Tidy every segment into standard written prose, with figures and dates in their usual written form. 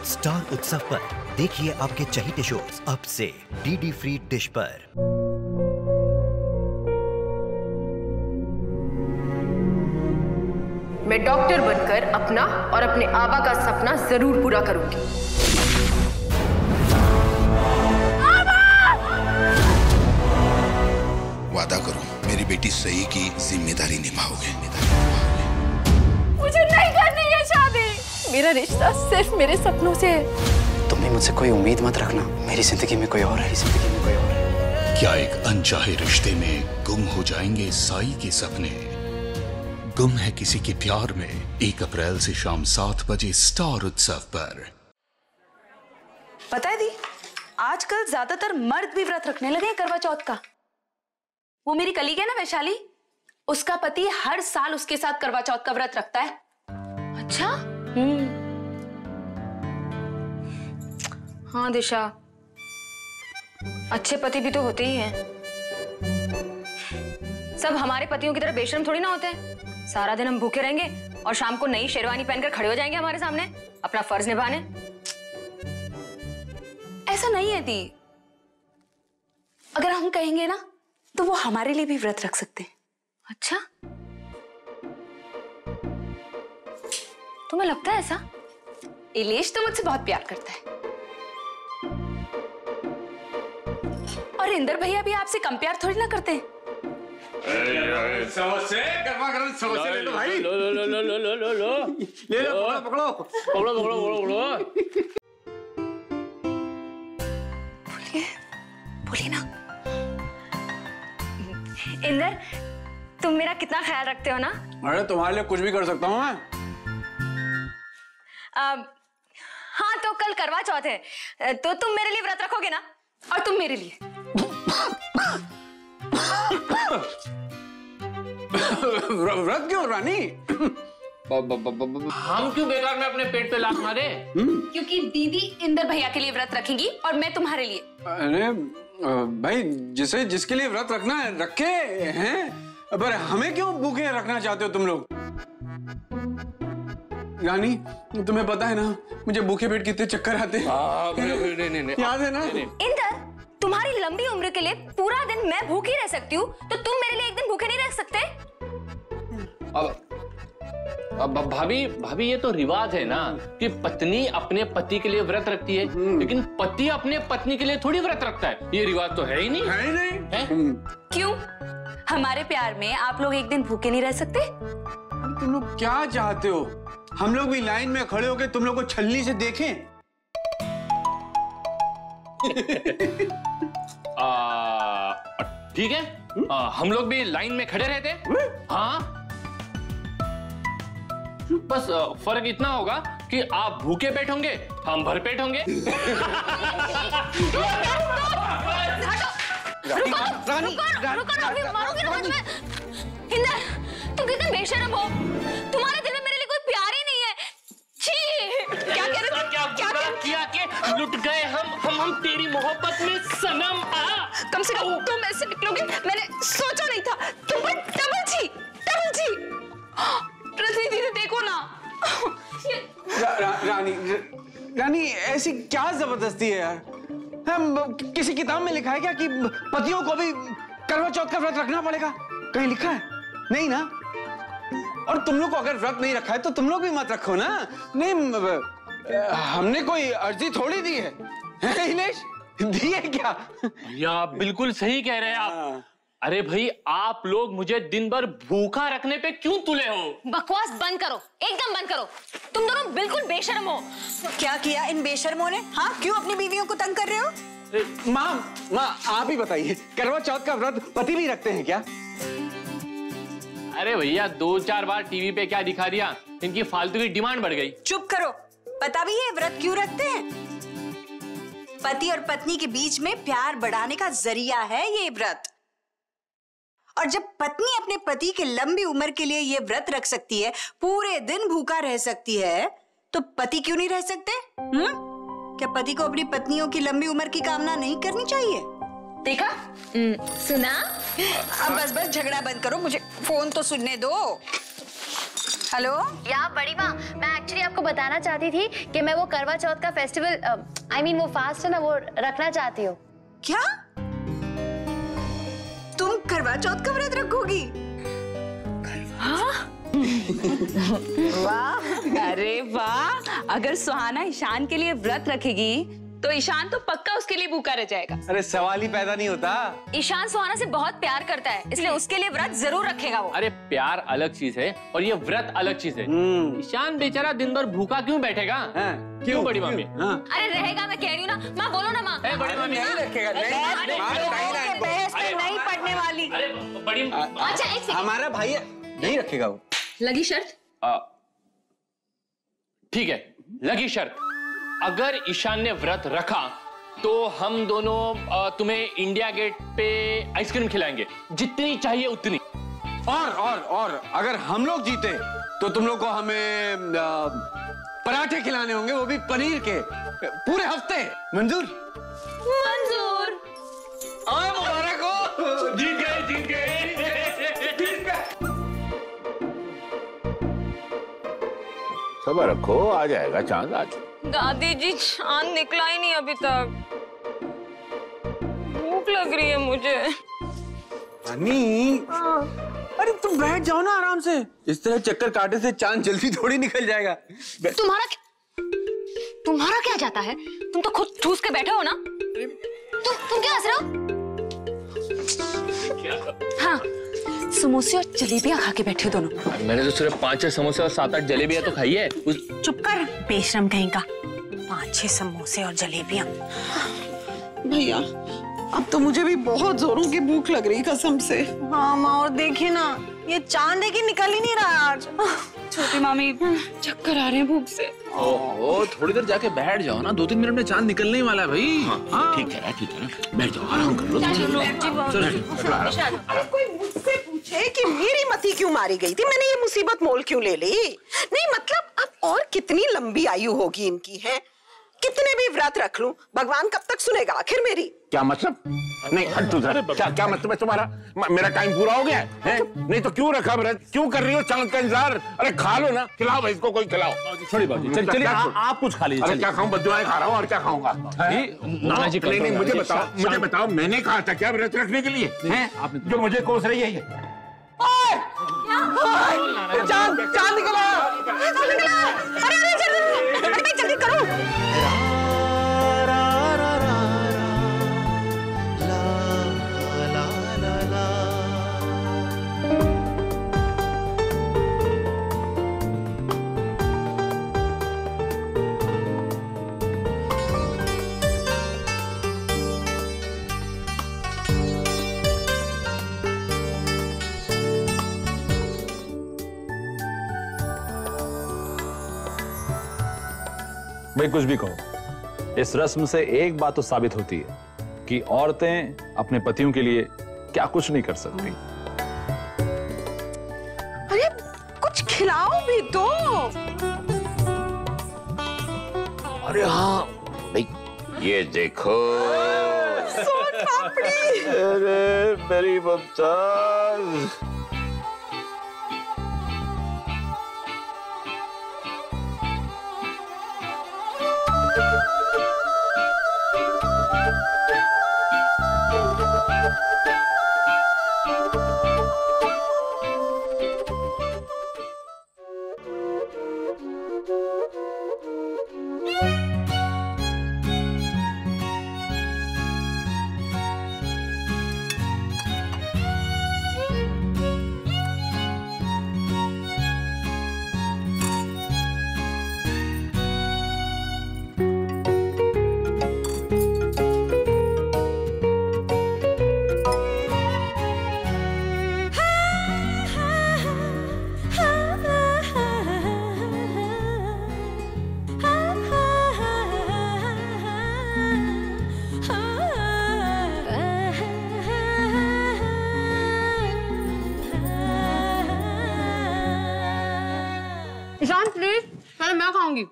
Star उत्सव पर देखिए आपके चहेते शोज अब से डीडी फ्री डिश पर। मैं डॉक्टर बनकर अपना और अपने आबा का सपना जरूर पूरा करूंगी। वादा करो मेरी बेटी सही की जिम्मेदारी निभाओगे। मुझे नहीं करनी है शादी। मेरा रिश्ता सिर्फ मेरे सपनों से है। तुम भी मुझसे कोई उम्मीद मत रखना। मेरी जिंदगी में कोई और है, जिंदगी में कोई और है। क्या एक अनचाहे रिश्ते में गुम हो जाएंगे साई के सपने? गुम है किसी के प्यार में 1 अप्रैल से शाम 7 बजे स्टार उत्सव पर। पता है दी, आजकल ज्यादातर मर्द भी व्रत रखने लगे हैं करवा चौथ का। वो मेरी कलीग है ना वैशाली, उसका पति हर साल उसके साथ करवा चौथ का व्रत रखता है। अच्छा? हाँ दिशा, अच्छे पति भी तो होते ही हैं। सब हमारे पतियों की तरह बेशर्म थोड़ी ना होते हैं। सारा दिन हम भूखे रहेंगे और शाम को नई शेरवानी पहनकर खड़े हो जाएंगे हमारे सामने अपना फर्ज निभाने। ऐसा नहीं है दी, अगर हम कहेंगे ना तो वो हमारे लिए भी व्रत रख सकते हैं। अच्छा, तुम्हें लगता है ऐसा? इलेश तो मुझसे बहुत प्यार करता है और इंदर भैया भी आपसे कम प्यार थोड़ी ना करते हैं। समोसे गर्मा गर्म समोसे ले लो भाई। लो लो लो लो लो लो लो लो ले लो, पकड़ो पकड़ो पकड़ो पकड़ो पकड़ो। बोलिए ना। इंदर, तुम मेरा कितना ख्याल रखते हो ना। अरे तुम्हारे लिए कुछ भी कर सकता हूँ मैं। हाँ तो कल करवा चौथ है, तो तुम मेरे लिए व्रत रखोगे ना? और तुम मेरे लिए? व्रत क्यों रानी? हम क्यों बेकार में अपने पेट पे लात मारे? क्योंकि दीदी इंदर भैया के लिए व्रत रखेंगी और मैं तुम्हारे लिए। अरे भाई, जिसे जिसके लिए व्रत रखना है रखे हैं, पर हमें क्यों भूखे रखना चाहते हो तुम लोग? रानी, तुम्हें पता है ना मुझे भूखे पेट कितने चक्कर आते हैं। नहीं, याद है ना? इंदर, तुम्हारी लंबी उम्र के लिए पूरा दिन मैं भूखी रह सकती हूँ, तो तुम मेरे लिए एक दिन भूखे नहीं रह सकते? अब भाभी ये तो रिवाज है ना कि पत्नी अपने पति के लिए व्रत रखती है, लेकिन पति अपने पत्नी के लिए थोड़ी व्रत रखता है। ये रिवाज तो है ही नहीं। है ही नहीं। क्यों? हमारे प्यार में आप लोग एक दिन भूखे नहीं रह सकते? तुम लोग क्या चाहते हो? हम लोग भी लाइन में खड़े होकर तुम लोग को छलनी से देखें? ठीक है, हम लोग भी लाइन में खड़े रहते हैं। हाँ, बस फर्क इतना होगा कि आप भूखे पेट होंगे, हम भर पेट होंगे। इंदर, तुम कितने बेशर्म हो। तुम्हारे दिल में मेरे लिए कोई प्यार ही नहीं है। छी, क्या कह रहे हो? क्या किया कि लुट गए हम तेरी मोहब्बत में सनम। कम से कम तुम ऐसे निकलोगे मैंने सोचा नहीं था। तुम पर डबल छी। पृथ्वी दीदी देखो ना। रानी ऐसी क्या जबरदस्ती है यार? हम किसी किताब में लिखा है क्या कि पतियों को भी करवा चौथ का व्रत रखना पड़ेगा? कहीं लिखा है? नहीं ना। और तुम लोग को अगर व्रत नहीं रखा है तो तुम लोग भी मत रखो ना। नहीं, हमने कोई अर्जी थोड़ी दी है। इलेश, दी है क्या? या बिल्कुल सही कह रहे हैं आप। अरे भाई, आप लोग मुझे दिन भर भूखा रखने पे क्यों तुले हो? बकवास बंद करो, एकदम बंद करो। तुम दोनों बिल्कुल बेशर्म हो। क्या किया इन बेशर्मों ने? हाँ, क्यों अपनी बीवियों को तंग कर रहे हो? माँ आप ही बताइए, करवा चौथ का व्रत पति भी रखते हैं क्या? अरे भैया, 2-4 बार टीवी पे क्या दिखा दिया, इनकी फालतू की डिमांड बढ़ गई। चुप करो। पता भी है व्रत क्यों रखते हैं? पति और पत्नी के बीच में प्यार बढ़ाने का जरिया है ये व्रत। और जब पत्नी अपने पति के लंबी उम्र के लिए ये व्रत रख सकती है, पूरे दिन भूखा रह सकती है, तो पति क्यों नहीं रह सकते? क्या पति को अपनी पत्नियों की लंबी उम्र की कामना नहीं करनी चाहिए? देखा? सुना? अब बस झगड़ा बंद करो, मुझे फोन तो सुनने दो। हेलो या बड़ी माँ, मैं एक्चुअली आपको बताना चाहती थी कि मैं वो करवा चौथ का फेस्टिवल वो फास्ट है ना, वो रखना चाहती हूँ। क्या तुम करवा चौथ का व्रत रखोगी? वाह, अरे वाह। अगर सुहाना ईशान के लिए व्रत रखेगी तो ईशान तो पक्का उसके लिए भूखा रह जाएगा। अरे सवाल ही पैदा नहीं होता। ईशान सुहाना से बहुत प्यार करता है, इसलिए उसके लिए व्रत जरूर रखेगा वो। अरे प्यार अलग चीज है और ये व्रत अलग चीज है। ईशान बेचारा दिन भर भूखा क्यों बैठेगा? क्यों बड़ी मम्मी? अरे रहेगा, मैं कह रही हूँ ना। माँ बोलो ना माँ। बड़ी मम्मी नहीं रखेगा, बहस में नहीं पड़ने वाली। अरे बड़ी, अच्छा एक सेकंड, हमारा भाई नहीं रखेगा वो। लगी शर्त? ठीक है, लगी शर्त। अगर ईशान ने व्रत रखा तो हम दोनों तुम्हें इंडिया गेट पे आइसक्रीम खिलाएंगे, जितनी चाहिए उतनी। और अगर हम लोग जीते तो तुम लोग को हमें पराठे खिलाने होंगे, वो भी पनीर के, पूरे हफ्ते। मंजूर? मंजूर। मुबारक हो, जीत गए, जीत गए। सब्र रखो, आ जाएगा चांद आज। दादी जी, चांद निकला ही नहीं अभी तक। भूख लग रही है मुझे। अन्नी, अरे तुम बैठ जाओ ना आराम से। इस तरह चक्कर काटे से चांद जल्दी थोड़ी निकल जाएगा। तुम्हारा क्या जाता है? तुम तो खुद ठूस के बैठे हो ना। तुम क्या हंस रहे हो? हाँ, समोसे और जलेबियां खा के बैठे हो दोनों। मैंने तो सिर्फ 5-6 समोसे और 7-8 जलेबियां तो खाई है। चुप कर बेशरम कहीं का। 5-6 समोसे और जलेबियां। भैया, अब तो मुझे भी बहुत जोरों की भूख लग रही कसम से। हाँ माँ, और देखिए ना, ये चांद है कि निकल ही नहीं रहा आज। छोटी मामी, चक्कर आ रहे हैं भूख से। ओहो, थोड़ी देर जाके बैठ जाओ ना, 2-3 मिनट में चांद निकलने ही वाला है भाई। हाँ, ठीक है ना, बैठ जाओ, आराम कर लो। कोई मुझसे पूछे कि मेरी मती क्यों मारी गई थी, मैंने ये मुसीबत मोल क्यों ले ली? नहीं मतलब अब और कितनी लंबी आयु होगी इनकी, है? कितने भी व्रत रख लूं, भगवान कब तक सुनेगा आखिर मेरी? क्या मतलब? नहीं हट तू जरा। क्या मतलब है तुम्हारा? मेरा टाइम पूरा हो गया है? नहीं तो क्यों रखा व्रत? क्यों कर रही हो चांद का इंतजार? अरे खा लो ना, खिलाओ भाई इसको, कोई खिलाओ। छोड़ी बाबू, चलिए आप कुछ खा लीजिए। अरे क्या खाऊं? बद्दुआएं खा रहा हूँ और क्या खाऊंगा? नाना जी, नहीं मुझे बताओ, मैंने कहा था क्या व्रत रखने के लिए? जो मुझे कोस रही है ये? चांद निकला। अरे जल्दी करो। भाई कुछ भी कहो, इस रस्म से एक बात तो साबित होती है कि औरतें अपने पतियों के लिए क्या कुछ नहीं कर सकती। अरे कुछ खिलाओ भी तो। अरे हाँ भाई, ये देखो। सोन पापड़ी। अरे मेरी मुमताज। ईशान प्लीज, पहले मैं खाऊंगी।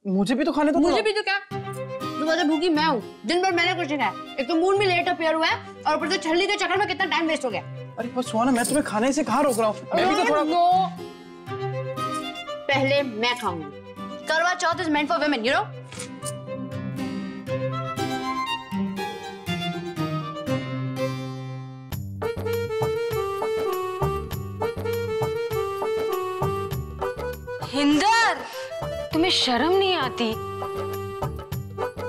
मुझे भी तो खाने दो। मुझे भी तो क्या? सुबह भूखी मैं हूँ, दिन भर मैंने कुछ नहीं खाया। एक तो मूड भी लेट अपीयर हुआ है और ऊपर से छल्ली के चक्कर में कितना टाइम वेस्ट हो गया। अरे बस सुहाना, मैं तुम्हें खाने से कहाँ रोक रहा हूँ? मैं भी तो थोड़ा। पहले मैं खाऊंगी। Karva Chauth is meant for women, you know. हिंदर, तुम्हें शर्म नहीं आती?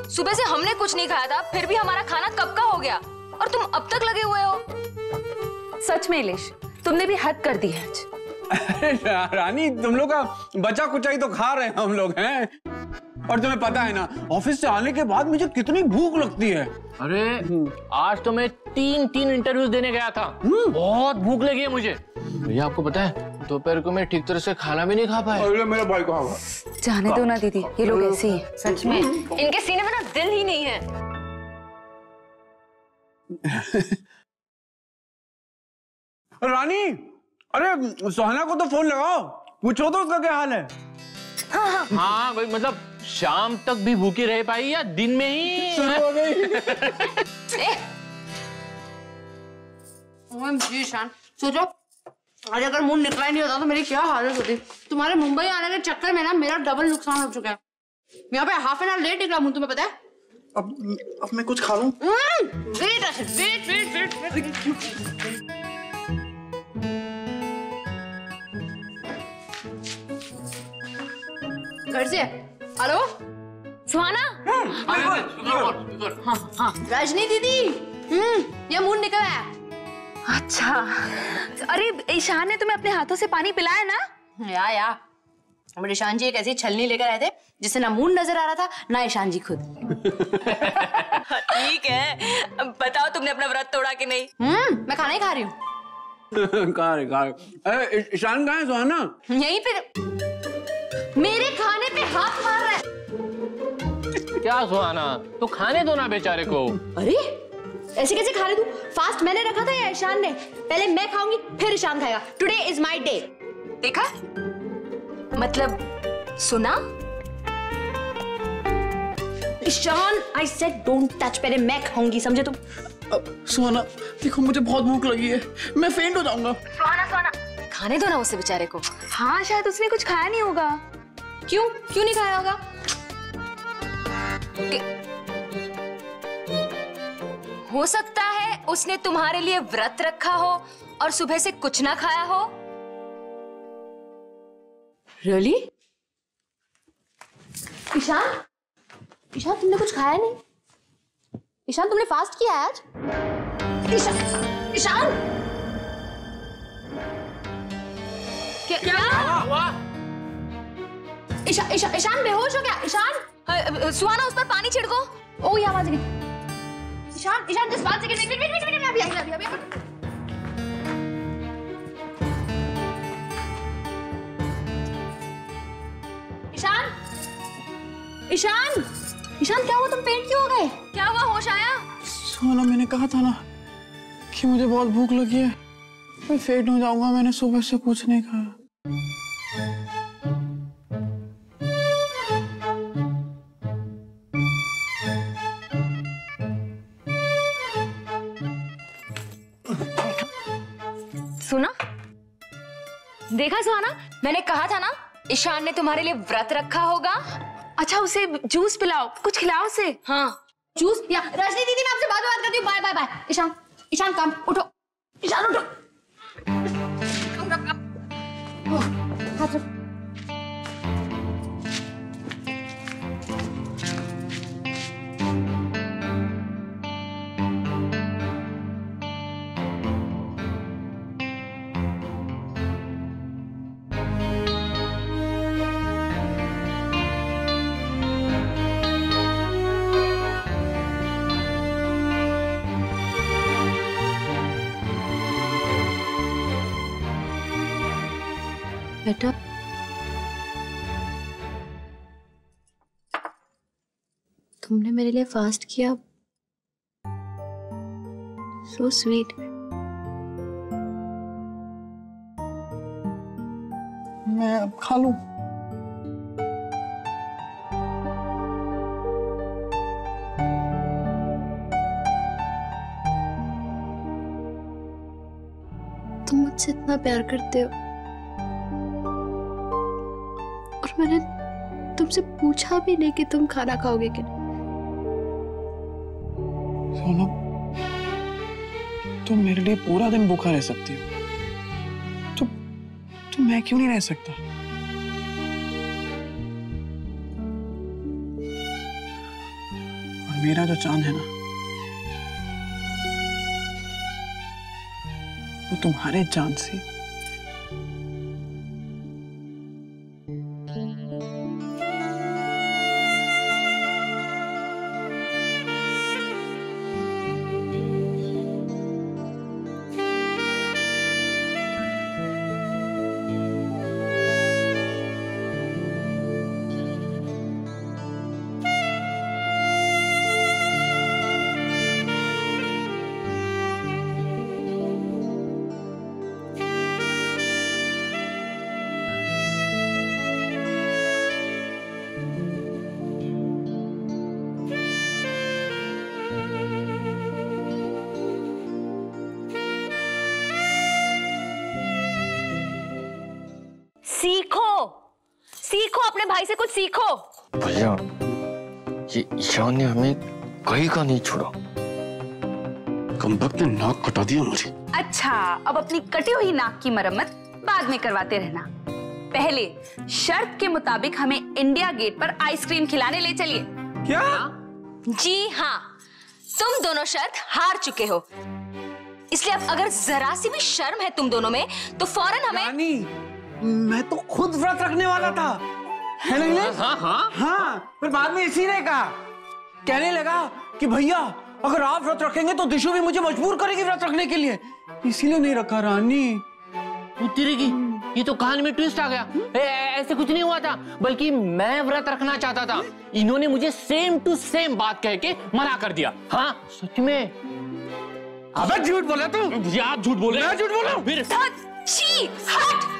सुबह से हमने कुछ नहीं खाया था, फिर भी हमारा खाना कब का हो गया और तुम अब तक लगे हुए हो। सच में इलिश, तुमने भी हद कर दी है आज। रानी, तुम लोग का बचा कुचाई तो खा रहे हैं हम लोग हैं। और तुम्हें पता है ना, ऑफिस से आने के बाद मुझे कितनी भूख लगती है। अरे आज तो मैं तीन इंटरव्यूज देने गया था। बहुत भूख लगी है मुझे। भैया आपको पता है, दोपहर को मैं ठीक तरह से खाना भी नहीं खा पाया। मेरा भाई कहाँ हुआ? जाने दो ना दीदी, ये लोग ऐसे ही हैं। सच में इनके सीने में ना दिल ही नहीं है। रानी, अरे सोहना को तो फोन लगाओ, पूछो तो उसका क्या हाल है। हाँ भाई, मतलब शाम तक भी भूखी रह पाई या दिन में ही शुरू हो गई? सोचो, आज अगर मुंह निकला ही नहीं होता तो मेरी क्या हालत होती। तुम्हारे मुंबई आने के चक्कर में ना मेरा डबल नुकसान हो चुका है। यहाँ पे हाफ एन आवर लेट निकला मुंह, तुम्हें पता है? अब मैं कुछ खा लूं? वेट। घर से हेलो सुहाना। हाँ रजनी दीदी, ये मुंह निकला है। अच्छा, अरे ईशान ने तुम्हें अपने हाथों से पानी पिलाया ना? या हमारे ईशान जी एक ऐसी छलनी लेकर आए थे जिससे ना मुंह नजर आ रहा था ना ईशान जी खुद। ठीक है, बताओ तुमने अपना व्रत तोड़ा कि नहीं? मैं खाना ही खा रही हूँ। कहाँ है? ईशान कहाँ है सुहाना? यहीं पे मेरे खाने पे हाथ मार रहा है। क्या सुहाना, तो खाने दो ना बेचारे को। अरे ऐसे कैसे खाने दूं? फास्ट मैंने रखा था या ईशान ने? पहले मैं खाऊंगी फिर ईशान खाएगा। Today is my day. देखा? मतलब सुना? Ishaan, I said don't touch, पहले मैं खाऊंगी, समझे तुम? सुहाना देखो, मुझे बहुत भूख लगी है, मैं फेंट हो जाऊंगा। सुहाना खाने दो ना उसे बेचारे को। हाँ, शायद उसने कुछ खाया नहीं होगा। क्यों नहीं खाया होगा? हो सकता है उसने तुम्हारे लिए व्रत रखा हो और सुबह से कुछ ना खाया हो। रियली? ईशान तुमने कुछ खाया नहीं? ईशान तुमने फास्ट किया है आज? ईशान क्या हुआ? ईशान बेहोश हो गया। ईशान, सुहाना उस पर पानी छिड़को। ओ ये आवाज गई। ईशान जिस बात से वेट अभी ईशान क्या हुआ? तुम पेंट क्यों हो गए? क्या हुआ? होश आया? सुहाना, मैंने कहा था ना कि मुझे बहुत भूख लगी है, मैं फेंट हो जाऊंगा। मैंने सुबह से कुछ नहीं खाया। सुना? देखा सुहाना, मैंने कहा था ना ईशान ने तुम्हारे लिए व्रत रखा होगा। अच्छा, उसे जूस पिलाओ, कुछ खिलाओ उसे। हाँ जूस? या रजनी दीदी, मैं आपसे बाद में बात करती हूँ। Bye bye bye. Ishan come, उठो। ईशान उठो। हाथ रख। बेटा, तुमने मेरे लिए फास्ट किया। So sweet. मैं अब खा लूं? तुम मुझसे इतना प्यार करते हो, मैंने तुमसे पूछा भी नहीं कि तुम खाना खाओगे कि नहीं। सोनम, तुम मेरे लिए पूरा दिन भूखा रह सकती हो, तो मैं क्यों नहीं रह सकता? और मेरा जो चांद है ना, वो तुम्हारे चांद से सीखो, अपने भाई से कुछ सीखो। भैया, ये ईशान ने हमें कहीं का नहीं छोड़ा। कमबख्त ने नाक कटा दिया मुझे। अच्छा, अब अपनी कटी हुई नाक की मरम्मत बाद में करवाते रहना। पहले शर्त के मुताबिक हमें इंडिया गेट पर आइसक्रीम खिलाने ले चलिए। क्या? जी हाँ, तुम दोनों शर्त हार चुके हो, इसलिए अब अगर जरा सी भी शर्म है तुम दोनों में तो फौरन हमें। रानी, मैं तो खुद व्रत रखने वाला था, है ना? हाँ, फिर बाद में इसी ने कहा, कहने लगा कि भैया अगर आप व्रत रखेंगे तो दिशु भी मुझे मजबूर करेगी व्रत रखने के लिए, इसीलिए नहीं रखा। रानी तेरी की, ये तो कहानी में ट्विस्ट आ गया। ऐसे कुछ नहीं हुआ था, बल्कि मैं व्रत रखना चाहता था। इन्होंने मुझे सेम टू सेम बात कह के मना कर दिया। हाँ सच में। अबे झूठ बोला तू। आप झूठ बोले। मैं झूठ बोला? फिर छी, हट।